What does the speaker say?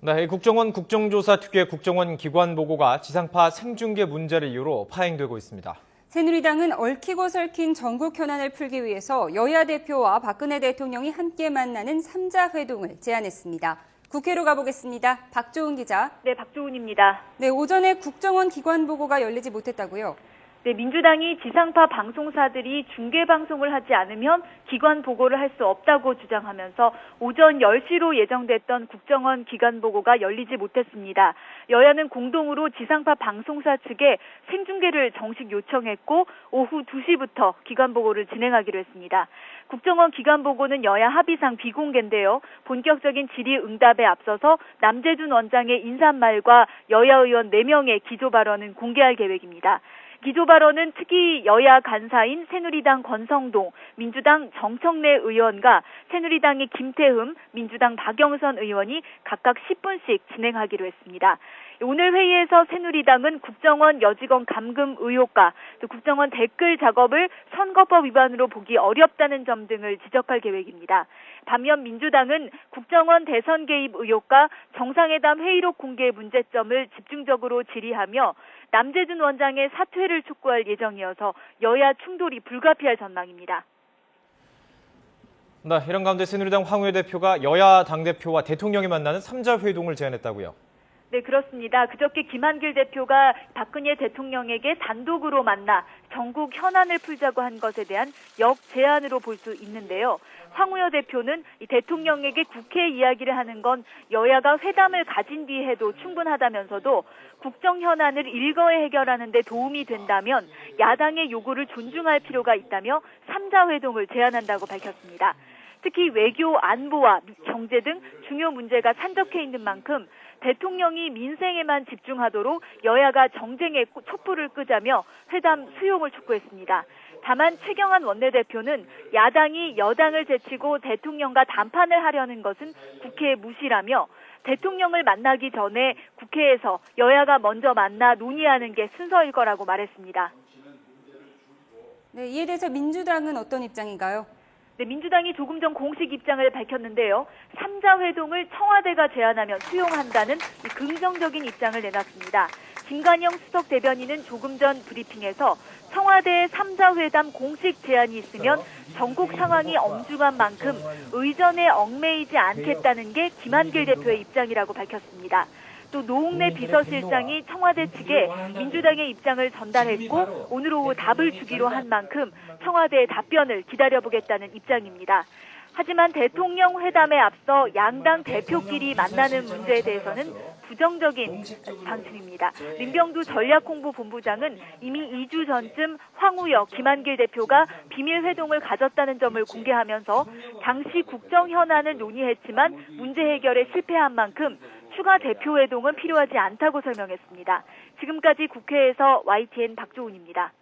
네, 국정원 국정조사 특유의 국정원 기관 보고가 지상파 생중계 문제를 이유로 파행되고 있습니다. 새누리당은 얽히고 설킨 전국 현안을 풀기 위해서 여야 대표와 박근혜 대통령이 함께 만나는 3자 회동을 제안했습니다. 국회로 가보겠습니다. 박조은 기자. 네, 박조은입니다. 네, 오전에 국정원 기관 보고가 열리지 못했다고요? 네, 민주당이 지상파 방송사들이 중계 방송을 하지 않으면 기관 보고를 할 수 없다고 주장하면서 오전 10시로 예정됐던 국정원 기관 보고가 열리지 못했습니다. 여야는 공동으로 지상파 방송사 측에 생중계를 정식 요청했고 오후 2시부터 기관 보고를 진행하기로 했습니다. 국정원 기관 보고는 여야 합의상 비공개인데요. 본격적인 질의응답에 앞서서 남재준 원장의 인사말과 여야 의원 4명의 기조 발언은 공개할 계획입니다. 기조 발언은 특히 여야 간사인 새누리당 권성동, 민주당 정청래 의원과 새누리당의 김태흠, 민주당 박영선 의원이 각각 10분씩 진행하기로 했습니다. 오늘 회의에서 새누리당은 국정원 여직원 감금 의혹과 또 국정원 댓글 작업을 선거법 위반으로 보기 어렵다는 점 등을 지적할 계획입니다. 반면 민주당은 국정원 대선 개입 의혹과 정상회담 회의록 공개 문제점을 집중적으로 질의하며 남재준 원장의 사퇴를 촉구할 예정이어서 여야 충돌이 불가피할 전망입니다. 네, 이런 가운데 새누리당 황우여 대표가 여야 당대표와 대통령이 만나는 3자 회동을 제안했다고요. 네, 그렇습니다. 그저께 김한길 대표가 박근혜 대통령에게 단독으로 만나 전국 현안을 풀자고 한 것에 대한 역제안으로 볼 수 있는데요. 황우여 대표는 이 대통령에게 국회 이야기를 하는 건 여야가 회담을 가진 뒤 해도 충분하다면서도 국정 현안을 일거에 해결하는 데 도움이 된다면 야당의 요구를 존중할 필요가 있다며 3자 회동을 제안한다고 밝혔습니다. 특히 외교, 안보와 경제 등 중요 문제가 산적해 있는 만큼 대통령이 민생에만 집중하도록 여야가 정쟁의 촛불을 끄자며 회담 수용을 촉구했습니다. 다만 최경환 원내대표는 야당이 여당을 제치고 대통령과 담판을 하려는 것은 국회의 무시라며 대통령을 만나기 전에 국회에서 여야가 먼저 만나 논의하는 게 순서일 거라고 말했습니다. 네, 이에 대해서 민주당은 어떤 입장인가요? 네, 민주당이 조금 전 공식 입장을 밝혔는데요. 3자 회동을 청와대가 제안하면 수용한다는 긍정적인 입장을 내놨습니다. 김관영 수석 대변인은 조금 전 브리핑에서 청와대의 3자 회담 공식 제안이 있으면 전국 상황이 엄중한 만큼 의전에 얽매이지 않겠다는 게 김한길 대표의 입장이라고 밝혔습니다. 또 노웅래 비서실장이 청와대 측에 민주당의 입장을 전달했고 오늘 오후 답을 주기로 한 만큼 청와대의 답변을 기다려보겠다는 입장입니다. 하지만 대통령 회담에 앞서 양당 대표끼리 만나는 문제에 대해서는 부정적인 방침입니다. 민병두 전략홍보본부장은 이미 2주 전쯤 황우여, 김한길 대표가 비밀 회동을 가졌다는 점을 공개하면서 당시 국정 현안을 논의했지만 문제 해결에 실패한 만큼 추가 대표 회동은 필요하지 않다고 설명했습니다. 지금까지 국회에서 YTN 박조은입니다.